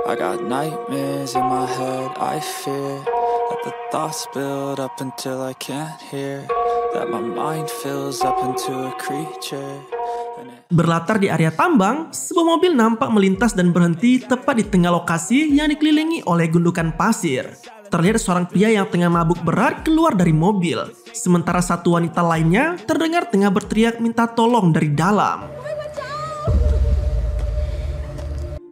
I got nightmares in my head, I fear that the thoughts build up until I can't hear, that my mind fills up into a creature. Berlatar di area tambang, sebuah mobil nampak melintas dan berhenti tepat di tengah lokasi yang dikelilingi oleh gundukan pasir. Terlihat seorang pria yang tengah mabuk berat keluar dari mobil, sementara satu wanita lainnya terdengar tengah berteriak minta tolong dari dalam.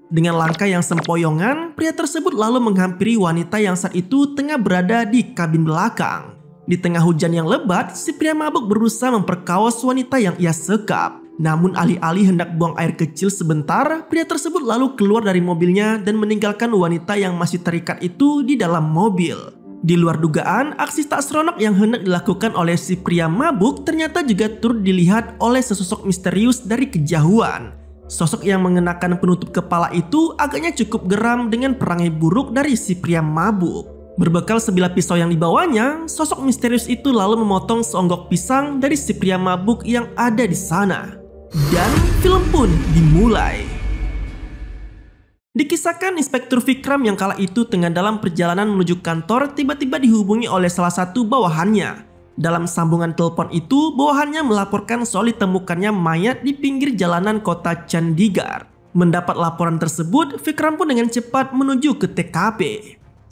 Dengan langkah yang sempoyongan, pria tersebut lalu menghampiri wanita yang saat itu tengah berada di kabin belakang. Di tengah hujan yang lebat, si pria mabuk berusaha memperkaos wanita yang ia sekap. Namun alih-alih hendak buang air kecil sebentar, pria tersebut lalu keluar dari mobilnya dan meninggalkan wanita yang masih terikat itu di dalam mobil. Di luar dugaan, aksi tak seronok yang hendak dilakukan oleh si pria mabuk ternyata juga turut dilihat oleh sesosok misterius dari kejauhan. Sosok yang mengenakan penutup kepala itu agaknya cukup geram dengan perangai buruk dari si pria mabuk. Berbekal sebilah pisau yang dibawanya, sosok misterius itu lalu memotong seonggok pisang dari si pria mabuk yang ada di sana. Dan film pun dimulai. Dikisahkan Inspektur Vikram yang kala itu tengah dalam perjalanan menuju kantor tiba-tiba dihubungi oleh salah satu bawahannya. Dalam sambungan telepon itu, bawahannya melaporkan soal ditemukannya mayat di pinggir jalanan kota Chandigarh. Mendapat laporan tersebut, Vikram pun dengan cepat menuju ke TKP.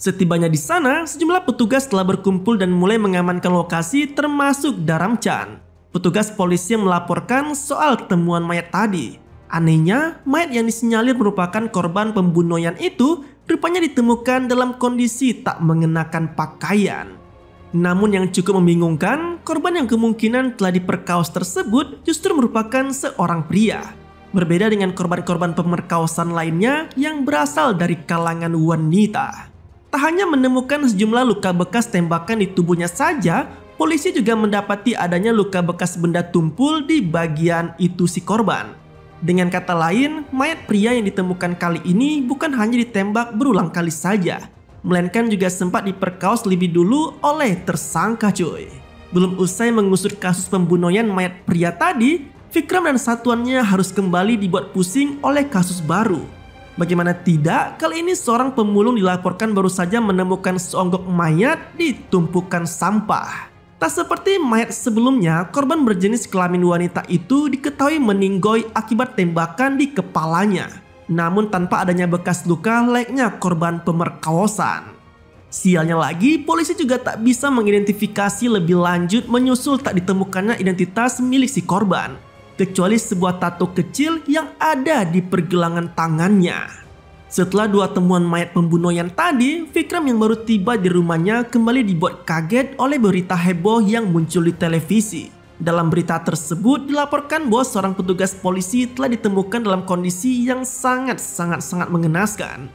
Setibanya di sana, sejumlah petugas telah berkumpul dan mulai mengamankan lokasi termasuk Dharamchand. Petugas polisi yang melaporkan soal temuan mayat tadi. Anehnya, mayat yang disinyalir merupakan korban pembunuhan itu rupanya ditemukan dalam kondisi tak mengenakan pakaian. Namun yang cukup membingungkan, korban yang kemungkinan telah diperkaos tersebut justru merupakan seorang pria. Berbeda dengan korban-korban pemerkosaan lainnya yang berasal dari kalangan wanita. Tak hanya menemukan sejumlah luka bekas tembakan di tubuhnya saja, polisi juga mendapati adanya luka bekas benda tumpul di bagian itu si korban. Dengan kata lain, mayat pria yang ditemukan kali ini bukan hanya ditembak berulang kali saja, melainkan juga sempat diperkaos lebih dulu oleh tersangka cuy. Belum usai mengusut kasus pembunuhan mayat pria tadi, Vikram dan satuannya harus kembali dibuat pusing oleh kasus baru. Bagaimana tidak, kali ini seorang pemulung dilaporkan baru saja menemukan seonggok mayat di tumpukan sampah. Tak seperti mayat sebelumnya, korban berjenis kelamin wanita itu diketahui meninggoy akibat tembakan di kepalanya. Namun tanpa adanya bekas luka layaknya korban pemerkosaan. Sialnya lagi, polisi juga tak bisa mengidentifikasi lebih lanjut menyusul tak ditemukannya identitas milik si korban, kecuali sebuah tato kecil yang ada di pergelangan tangannya. Setelah dua temuan mayat pembunuhan tadi, Vikram yang baru tiba di rumahnya kembali dibuat kaget oleh berita heboh yang muncul di televisi. Dalam berita tersebut dilaporkan bahwa seorang petugas polisi telah ditemukan dalam kondisi yang sangat mengenaskan.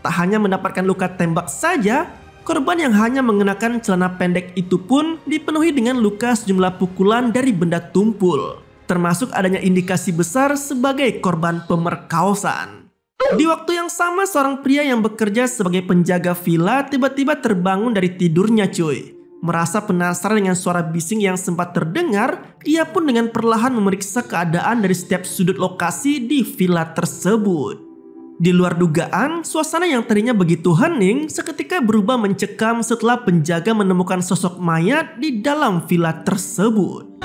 Tak hanya mendapatkan luka tembak saja, korban yang hanya mengenakan celana pendek itu pun dipenuhi dengan luka sejumlah pukulan dari benda tumpul, termasuk adanya indikasi besar sebagai korban pemerkosaan. Di waktu yang sama, seorang pria yang bekerja sebagai penjaga villa tiba-tiba terbangun dari tidurnya cuy. Merasa penasaran dengan suara bising yang sempat terdengar, ia pun dengan perlahan memeriksa keadaan dari setiap sudut lokasi di villa tersebut. Di luar dugaan, suasana yang tadinya begitu hening seketika berubah mencekam setelah penjaga menemukan sosok mayat di dalam villa tersebut.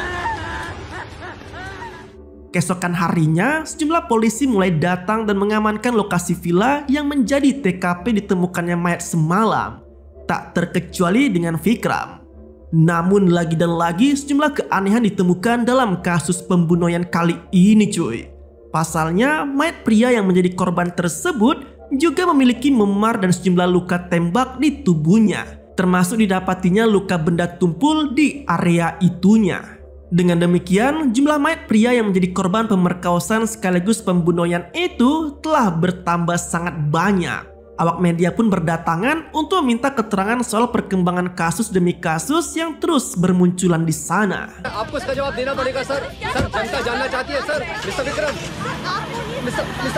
Keesokan harinya, sejumlah polisi mulai datang dan mengamankan lokasi villa yang menjadi TKP ditemukannya mayat semalam. Tak terkecuali dengan Vikram. Namun lagi dan lagi sejumlah keanehan ditemukan dalam kasus pembunuhan kali ini cuy. Pasalnya, mayat pria yang menjadi korban tersebut juga memiliki memar dan sejumlah luka tembak di tubuhnya, termasuk didapatinya luka benda tumpul di area itunya. Dengan demikian, jumlah mayat pria yang menjadi korban pemerkosaan sekaligus pembunuhan itu telah bertambah sangat banyak. Awak media pun berdatangan untuk meminta keterangan soal perkembangan kasus demi kasus yang terus bermunculan di sana.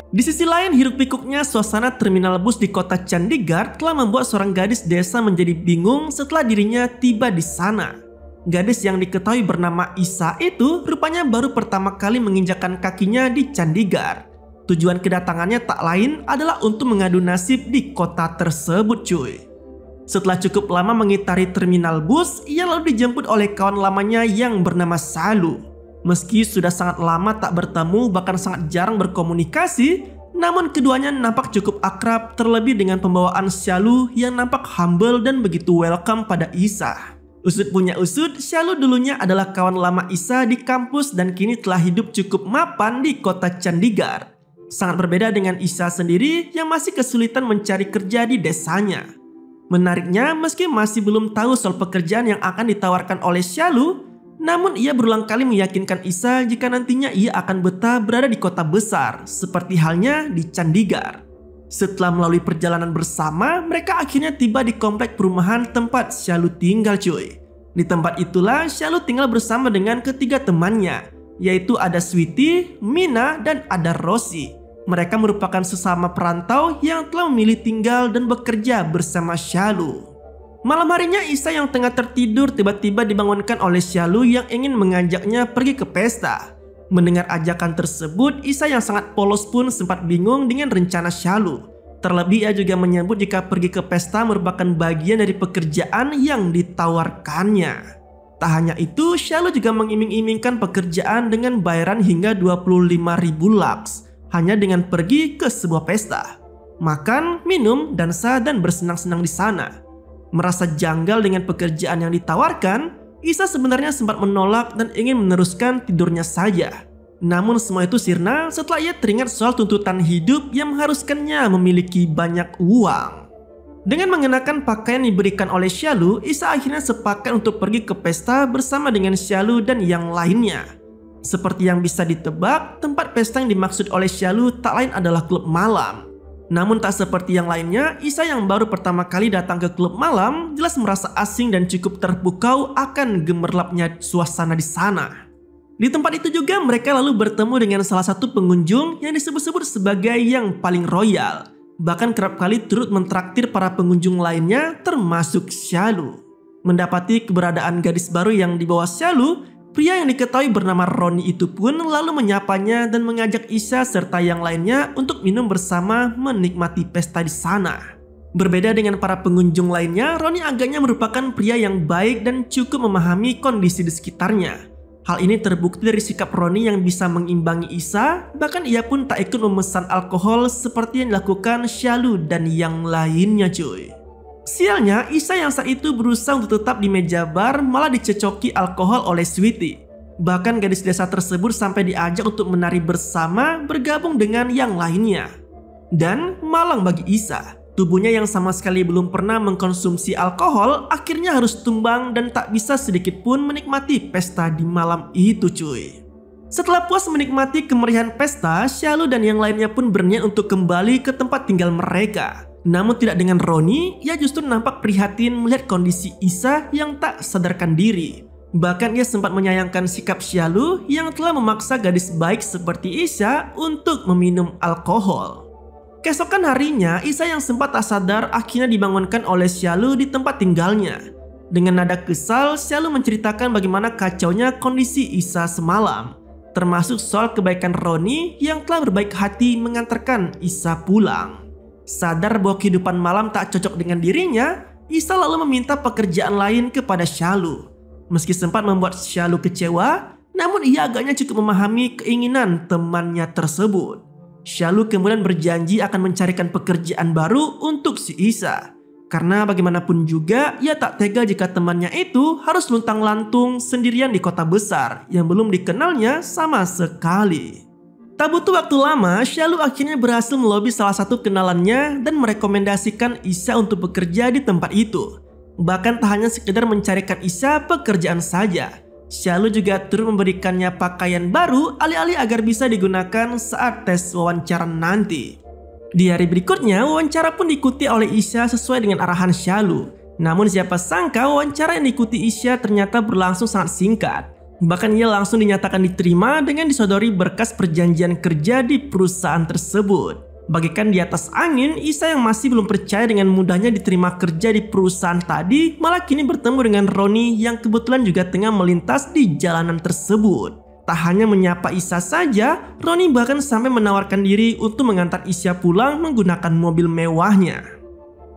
Di sisi lain, hiruk pikuknya suasana terminal bus di kota Chandigarh telah membuat seorang gadis desa menjadi bingung setelah dirinya tiba di sana. Gadis yang diketahui bernama Isa itu rupanya baru pertama kali menginjakkan kakinya di Chandigarh. Tujuan kedatangannya tak lain adalah untuk mengadu nasib di kota tersebut cuy. Setelah cukup lama mengitari terminal bus, ia lalu dijemput oleh kawan lamanya yang bernama Shalu. Meski sudah sangat lama tak bertemu bahkan sangat jarang berkomunikasi, namun keduanya nampak cukup akrab, terlebih dengan pembawaan Shalu yang nampak humble dan begitu welcome pada Isa. Usut punya usut, Shalu dulunya adalah kawan lama Isa di kampus dan kini telah hidup cukup mapan di kota Chandigarh. Sangat berbeda dengan Isa sendiri yang masih kesulitan mencari kerja di desanya. Menariknya, meski masih belum tahu soal pekerjaan yang akan ditawarkan oleh Shalu, namun ia berulang kali meyakinkan Isa jika nantinya ia akan betah berada di kota besar, seperti halnya di Chandigarh. Setelah melalui perjalanan bersama, mereka akhirnya tiba di komplek perumahan tempat Shalu tinggal cuy. Di tempat itulah Shalu tinggal bersama dengan ketiga temannya, yaitu ada Sweety, Mina, dan ada Rosie. Mereka merupakan sesama perantau yang telah memilih tinggal dan bekerja bersama Shalu. Malam harinya Isa yang tengah tertidur tiba-tiba dibangunkan oleh Shalu yang ingin mengajaknya pergi ke pesta. Mendengar ajakan tersebut, Isa yang sangat polos pun sempat bingung dengan rencana Shalu. Terlebih ia juga menyebut jika pergi ke pesta merupakan bagian dari pekerjaan yang ditawarkannya. Tak hanya itu, Shalu juga mengiming-imingkan pekerjaan dengan bayaran hingga 25.000 lakhs hanya dengan pergi ke sebuah pesta. Makan, minum, dansa, dan bersenang-senang di sana. Merasa janggal dengan pekerjaan yang ditawarkan, Isa sebenarnya sempat menolak dan ingin meneruskan tidurnya saja. Namun semua itu sirna setelah ia teringat soal tuntutan hidup yang mengharuskannya memiliki banyak uang. Dengan mengenakan pakaian diberikan oleh Shalu, Isa akhirnya sepakat untuk pergi ke pesta bersama dengan Shalu dan yang lainnya. Seperti yang bisa ditebak, tempat pesta yang dimaksud oleh Shalu tak lain adalah klub malam. Namun tak seperti yang lainnya, Isa yang baru pertama kali datang ke klub malam jelas merasa asing dan cukup terpukau akan gemerlapnya suasana di sana. Di tempat itu juga mereka lalu bertemu dengan salah satu pengunjung yang disebut-sebut sebagai yang paling royal. Bahkan kerap kali turut mentraktir para pengunjung lainnya termasuk Shalu. Mendapati keberadaan gadis baru yang dibawa Shalu, pria yang diketahui bernama Roni itu pun lalu menyapanya dan mengajak Isa serta yang lainnya untuk minum bersama menikmati pesta di sana. Berbeda dengan para pengunjung lainnya, Roni agaknya merupakan pria yang baik dan cukup memahami kondisi di sekitarnya. Hal ini terbukti dari sikap Roni yang bisa mengimbangi Isa, bahkan ia pun tak ikut memesan alkohol seperti yang dilakukan Shalu dan yang lainnya cuy. Sialnya, Isa yang saat itu berusaha untuk tetap di meja bar malah dicecoki alkohol oleh Sweety. Bahkan gadis desa tersebut sampai diajak untuk menari bersama bergabung dengan yang lainnya. Dan malang bagi Isa, tubuhnya yang sama sekali belum pernah mengkonsumsi alkohol akhirnya harus tumbang dan tak bisa sedikit pun menikmati pesta di malam itu cuy. Setelah puas menikmati kemeriahan pesta, Shalu dan yang lainnya pun berniat untuk kembali ke tempat tinggal mereka. Namun tidak dengan Roni, ia justru nampak prihatin melihat kondisi Isa yang tak sadarkan diri. Bahkan ia sempat menyayangkan sikap Shalu yang telah memaksa gadis baik seperti Isa untuk meminum alkohol. Keesokan harinya, Isa yang sempat tak sadar akhirnya dibangunkan oleh Shalu di tempat tinggalnya. Dengan nada kesal, Shalu menceritakan bagaimana kacaunya kondisi Isa semalam, termasuk soal kebaikan Roni yang telah berbaik hati mengantarkan Isa pulang. Sadar bahwa kehidupan malam tak cocok dengan dirinya, Isa lalu meminta pekerjaan lain kepada Shalu. Meski sempat membuat Shalu kecewa, namun ia agaknya cukup memahami keinginan temannya tersebut. Shalu kemudian berjanji akan mencarikan pekerjaan baru untuk si Isa. Karena bagaimanapun juga, ia tak tega jika temannya itu harus luntang-lantung sendirian di kota besar yang belum dikenalnya sama sekali. Tak butuh waktu lama, Shalu akhirnya berhasil melobi salah satu kenalannya dan merekomendasikan Isa untuk bekerja di tempat itu. Bahkan tak hanya sekedar mencarikan Isa pekerjaan saja, Shalu juga turut memberikannya pakaian baru alih-alih agar bisa digunakan saat tes wawancara nanti. Di hari berikutnya, wawancara pun diikuti oleh Isa sesuai dengan arahan Shalu. Namun siapa sangka wawancara yang diikuti Isa ternyata berlangsung sangat singkat. Bahkan ia langsung dinyatakan diterima dengan disodori berkas perjanjian kerja di perusahaan tersebut. Bagaikan di atas angin, Isa yang masih belum percaya dengan mudahnya diterima kerja di perusahaan tadi malah kini bertemu dengan Roni yang kebetulan juga tengah melintas di jalanan tersebut. Tak hanya menyapa Isya saja, Roni bahkan sampai menawarkan diri untuk mengantar Isya pulang menggunakan mobil mewahnya.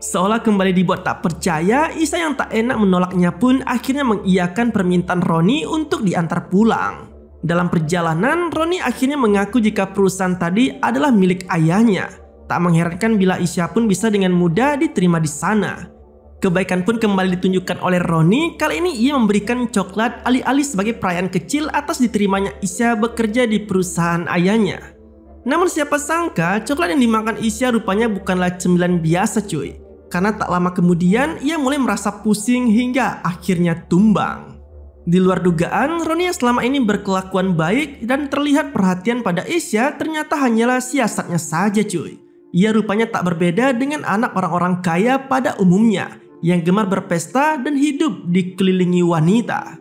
Seolah kembali dibuat tak percaya, Isya yang tak enak menolaknya pun akhirnya mengiyakan permintaan Roni untuk diantar pulang. Dalam perjalanan, Roni akhirnya mengaku jika perusahaan tadi adalah milik ayahnya. Tak mengherankan bila Isya pun bisa dengan mudah diterima di sana. Kebaikan pun kembali ditunjukkan oleh Roni. Kali ini ia memberikan coklat alih-alih sebagai perayaan kecil atas diterimanya Isya bekerja di perusahaan ayahnya. Namun siapa sangka coklat yang dimakan Isya rupanya bukanlah cemilan biasa cuy. Karena tak lama kemudian ia mulai merasa pusing hingga akhirnya tumbang. Di luar dugaan, Roni yang selama ini berkelakuan baik dan terlihat perhatian pada Isya ternyata hanyalah siasatnya saja cuy. Ia rupanya tak berbeda dengan anak orang-orang kaya pada umumnya yang gemar berpesta dan hidup dikelilingi wanita.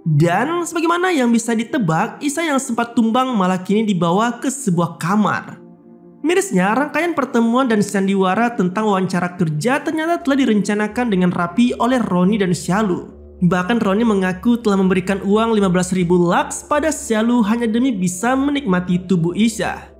Dan sebagaimana yang bisa ditebak, Isya yang sempat tumbang malah kini dibawa ke sebuah kamar. Mirisnya, rangkaian pertemuan dan sandiwara tentang wawancara kerja ternyata telah direncanakan dengan rapi oleh Roni dan Syalu. Bahkan Roni mengaku telah memberikan uang 15.000 lux pada Syalu hanya demi bisa menikmati tubuh Isya.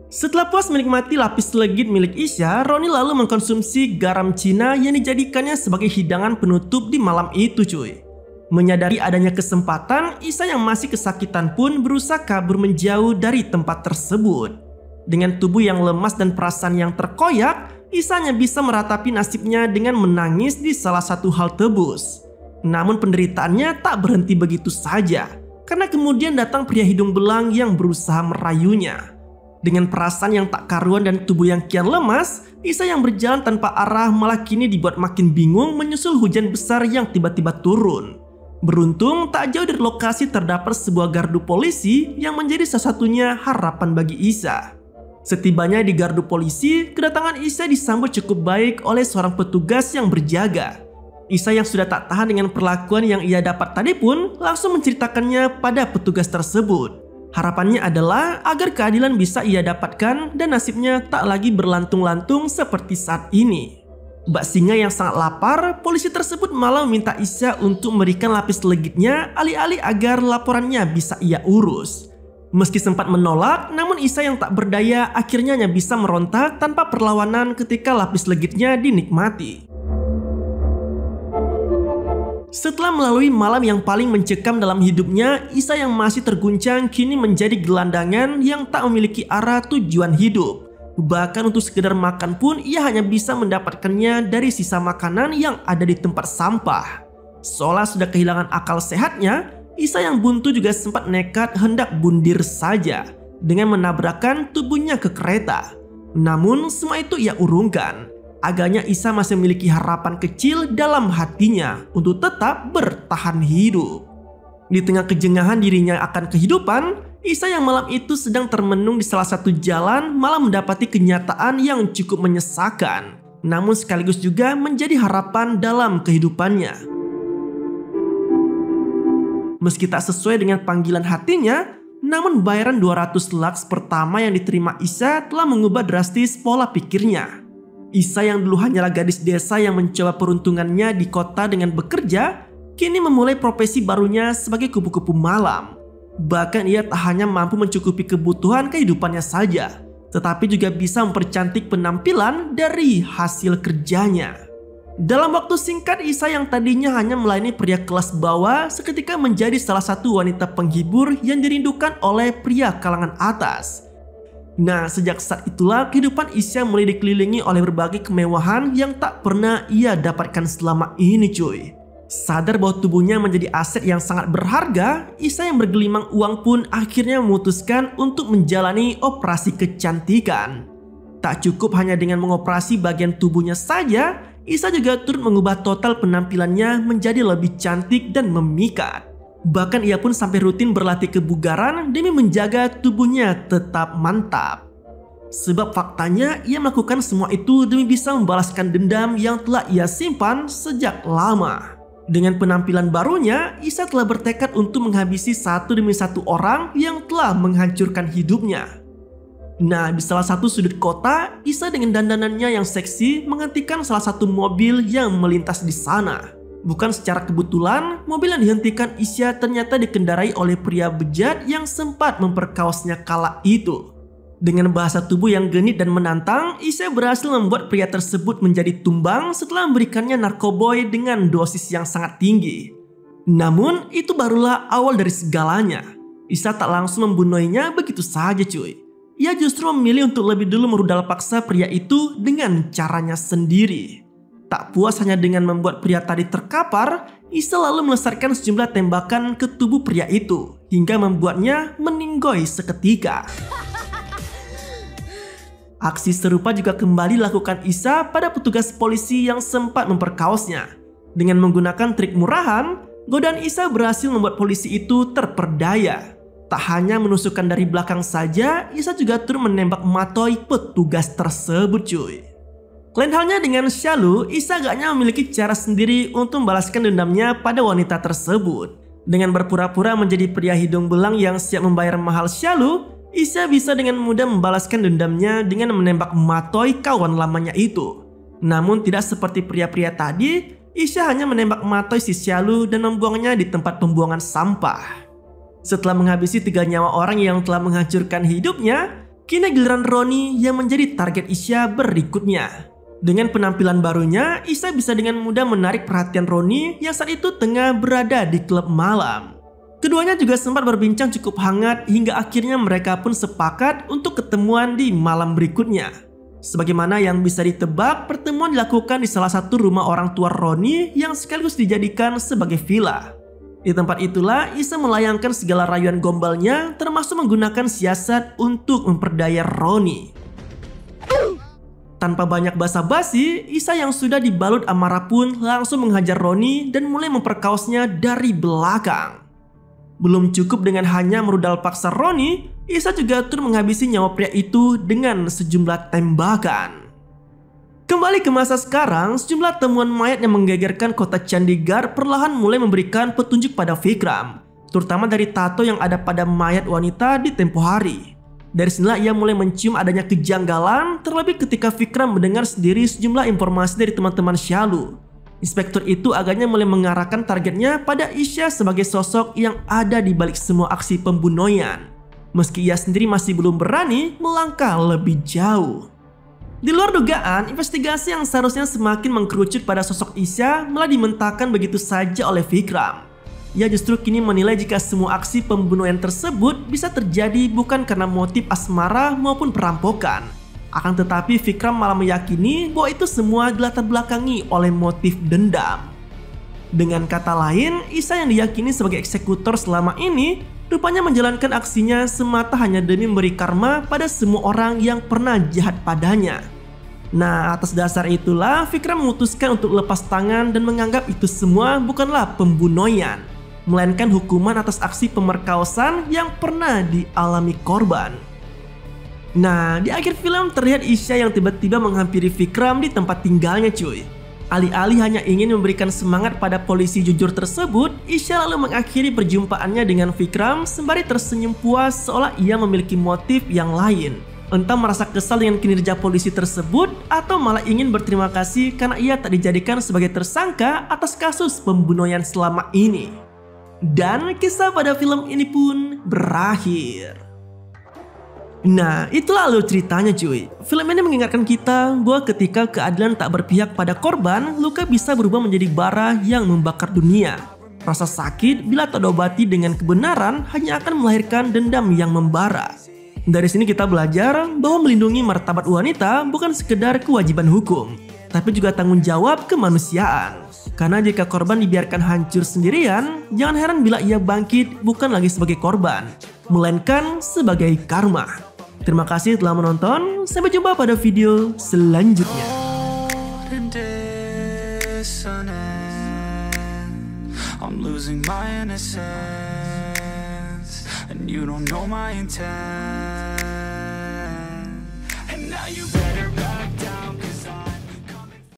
Setelah puas menikmati lapis legit milik Isya, Roni lalu mengkonsumsi garam Cina yang dijadikannya sebagai hidangan penutup di malam itu cuy. Menyadari adanya kesempatan, Isya yang masih kesakitan pun berusaha kabur menjauh dari tempat tersebut. Dengan tubuh yang lemas dan perasaan yang terkoyak, Isya hanya bisa meratapi nasibnya dengan menangis di salah satu halte bus. Namun penderitaannya tak berhenti begitu saja, karena kemudian datang pria hidung belang yang berusaha merayunya. Dengan perasaan yang tak karuan dan tubuh yang kian lemas, Isya yang berjalan tanpa arah malah kini dibuat makin bingung menyusul hujan besar yang tiba-tiba turun. Beruntung tak jauh dari lokasi terdapat sebuah gardu polisi yang menjadi salah satunya harapan bagi Isya. Setibanya di gardu polisi, kedatangan Isya disambut cukup baik oleh seorang petugas yang berjaga. Isya yang sudah tak tahan dengan perlakuan yang ia dapat tadi pun langsung menceritakannya pada petugas tersebut. Harapannya adalah agar keadilan bisa ia dapatkan dan nasibnya tak lagi berlantung-lantung seperti saat ini. Mbak Singa yang sangat lapar, polisi tersebut malah meminta Isya untuk memberikan lapis legitnya alih-alih agar laporannya bisa ia urus. Meski sempat menolak, namun Isya yang tak berdaya akhirnya hanya bisa meronta tanpa perlawanan ketika lapis legitnya dinikmati. Setelah melalui malam yang paling mencekam dalam hidupnya, Isya yang masih terguncang kini menjadi gelandangan yang tak memiliki arah tujuan hidup. Bahkan untuk sekedar makan pun ia hanya bisa mendapatkannya dari sisa makanan yang ada di tempat sampah. Seolah sudah kehilangan akal sehatnya, Isya yang buntu juga sempat nekat hendak bundir saja dengan menabrakkan tubuhnya ke kereta. Namun semua itu ia urungkan. Agaknya Isya masih memiliki harapan kecil dalam hatinya untuk tetap bertahan hidup. Di tengah kejengahan dirinya akan kehidupan, Isya yang malam itu sedang termenung di salah satu jalan malah mendapati kenyataan yang cukup menyesakan, namun sekaligus juga menjadi harapan dalam kehidupannya. Meski tak sesuai dengan panggilan hatinya, namun bayaran 200 lux pertama yang diterima Isya telah mengubah drastis pola pikirnya. Isya yang dulu hanyalah gadis desa yang mencoba peruntungannya di kota dengan bekerja, kini memulai profesi barunya sebagai kupu-kupu malam. Bahkan ia tak hanya mampu mencukupi kebutuhan kehidupannya saja, tetapi juga bisa mempercantik penampilan dari hasil kerjanya. Dalam waktu singkat, Isya yang tadinya hanya melayani pria kelas bawah seketika menjadi salah satu wanita penghibur yang dirindukan oleh pria kalangan atas. Nah, sejak saat itulah kehidupan Isya mulai dikelilingi oleh berbagai kemewahan yang tak pernah ia dapatkan selama ini cuy. Sadar bahwa tubuhnya menjadi aset yang sangat berharga, Isya yang bergelimang uang pun akhirnya memutuskan untuk menjalani operasi kecantikan. Tak cukup hanya dengan mengoperasi bagian tubuhnya saja, Isya juga turut mengubah total penampilannya menjadi lebih cantik dan memikat. Bahkan ia pun sampai rutin berlatih kebugaran demi menjaga tubuhnya tetap mantap. Sebab faktanya ia melakukan semua itu demi bisa membalaskan dendam yang telah ia simpan sejak lama. Dengan penampilan barunya, Isya telah bertekad untuk menghabisi satu demi satu orang yang telah menghancurkan hidupnya. Nah, di salah satu sudut kota, Isya dengan dandanannya yang seksi menghentikan salah satu mobil yang melintas di sana. Bukan secara kebetulan, mobil yang dihentikan Isya ternyata dikendarai oleh pria bejat yang sempat memperkaosnya kala itu. Dengan bahasa tubuh yang genit dan menantang, Isya berhasil membuat pria tersebut menjadi tumbang setelah memberikannya narkoboy dengan dosis yang sangat tinggi. Namun, itu barulah awal dari segalanya. Isya tak langsung membunuhnya begitu saja cuy. Ia justru memilih untuk lebih dulu merudal paksa pria itu dengan caranya sendiri. Tak puas hanya dengan membuat pria tadi terkapar, Isya lalu melesatkan sejumlah tembakan ke tubuh pria itu hingga membuatnya meninggoy seketika. Aksi serupa juga kembali dilakukan Isya pada petugas polisi yang sempat memperkaosnya. Dengan menggunakan trik murahan, godaan Isya berhasil membuat polisi itu terperdaya. Tak hanya menusukkan dari belakang saja, Isya juga turut menembak matoi petugas tersebut cuy. Lain halnya dengan Shalu, Isya agaknya memiliki cara sendiri untuk membalaskan dendamnya pada wanita tersebut. Dengan berpura-pura menjadi pria hidung belang yang siap membayar mahal Shalu, Isya bisa dengan mudah membalaskan dendamnya dengan menembak matoi kawan lamanya itu. Namun tidak seperti pria-pria tadi, Isya hanya menembak matoi si Shalu dan membuangnya di tempat pembuangan sampah. Setelah menghabisi 3 nyawa orang yang telah menghancurkan hidupnya, kini giliran Roni yang menjadi target Isya berikutnya. Dengan penampilan barunya, Isya bisa dengan mudah menarik perhatian Roni yang saat itu tengah berada di klub malam. Keduanya juga sempat berbincang cukup hangat hingga akhirnya mereka pun sepakat untuk ketemuan di malam berikutnya. Sebagaimana yang bisa ditebak, pertemuan dilakukan di salah satu rumah orang tua Roni yang sekaligus dijadikan sebagai villa. Di tempat itulah Isya melayangkan segala rayuan gombalnya, termasuk menggunakan siasat untuk memperdaya Roni. Tanpa banyak basa-basi, Isya yang sudah dibalut amarah pun langsung menghajar Roni dan mulai memperkaosnya dari belakang. Belum cukup dengan hanya merudal paksa Roni, Isya juga turut menghabisi nyawa pria itu dengan sejumlah tembakan. Kembali ke masa sekarang, sejumlah temuan mayat yang menggegerkan kota Chandigarh perlahan mulai memberikan petunjuk pada Vikram, terutama dari tato yang ada pada mayat wanita di tempo hari. Dari sinilah ia mulai mencium adanya kejanggalan, terlebih ketika Vikram mendengar sendiri sejumlah informasi dari teman-teman Shalu. Inspektur itu agaknya mulai mengarahkan targetnya pada Isya sebagai sosok yang ada di balik semua aksi pembunuhan. Meski ia sendiri masih belum berani melangkah lebih jauh. Di luar dugaan, investigasi yang seharusnya semakin mengkerucut pada sosok Isya malah dimentahkan begitu saja oleh Vikram. Ia justru kini menilai jika semua aksi pembunuhan tersebut bisa terjadi bukan karena motif asmara maupun perampokan. Akan tetapi Vikram malah meyakini bahwa itu semua dilatar belakangi oleh motif dendam. Dengan kata lain, Isya yang diyakini sebagai eksekutor selama ini rupanya menjalankan aksinya semata hanya demi memberi karma pada semua orang yang pernah jahat padanya. Nah, atas dasar itulah Vikram memutuskan untuk lepas tangan dan menganggap itu semua bukanlah pembunuhan, melainkan hukuman atas aksi pemerkosaan yang pernah dialami korban. Nah, di akhir film terlihat Isya yang tiba-tiba menghampiri Vikram di tempat tinggalnya cuy. Alih-alih hanya ingin memberikan semangat pada polisi jujur tersebut, Isya lalu mengakhiri perjumpaannya dengan Vikram sembari tersenyum puas seolah ia memiliki motif yang lain. Entah merasa kesal dengan kinerja polisi tersebut atau malah ingin berterima kasih karena ia tak dijadikan sebagai tersangka atas kasus pembunuhan selama ini. Dan kisah pada film ini pun berakhir. Nah, itulah alur ceritanya cuy. Film ini mengingatkan kita bahwa ketika keadilan tak berpihak pada korban, luka bisa berubah menjadi bara yang membakar dunia. Rasa sakit bila tak diobati dengan kebenaran hanya akan melahirkan dendam yang membara. Dari sini kita belajar bahwa melindungi martabat wanita bukan sekedar kewajiban hukum, tapi juga tanggung jawab kemanusiaan. Karena jika korban dibiarkan hancur sendirian, jangan heran bila ia bangkit bukan lagi sebagai korban, melainkan sebagai karma. Terima kasih telah menonton, sampai jumpa pada video selanjutnya. I'm losing my innocence, and you don't know my intent, and now you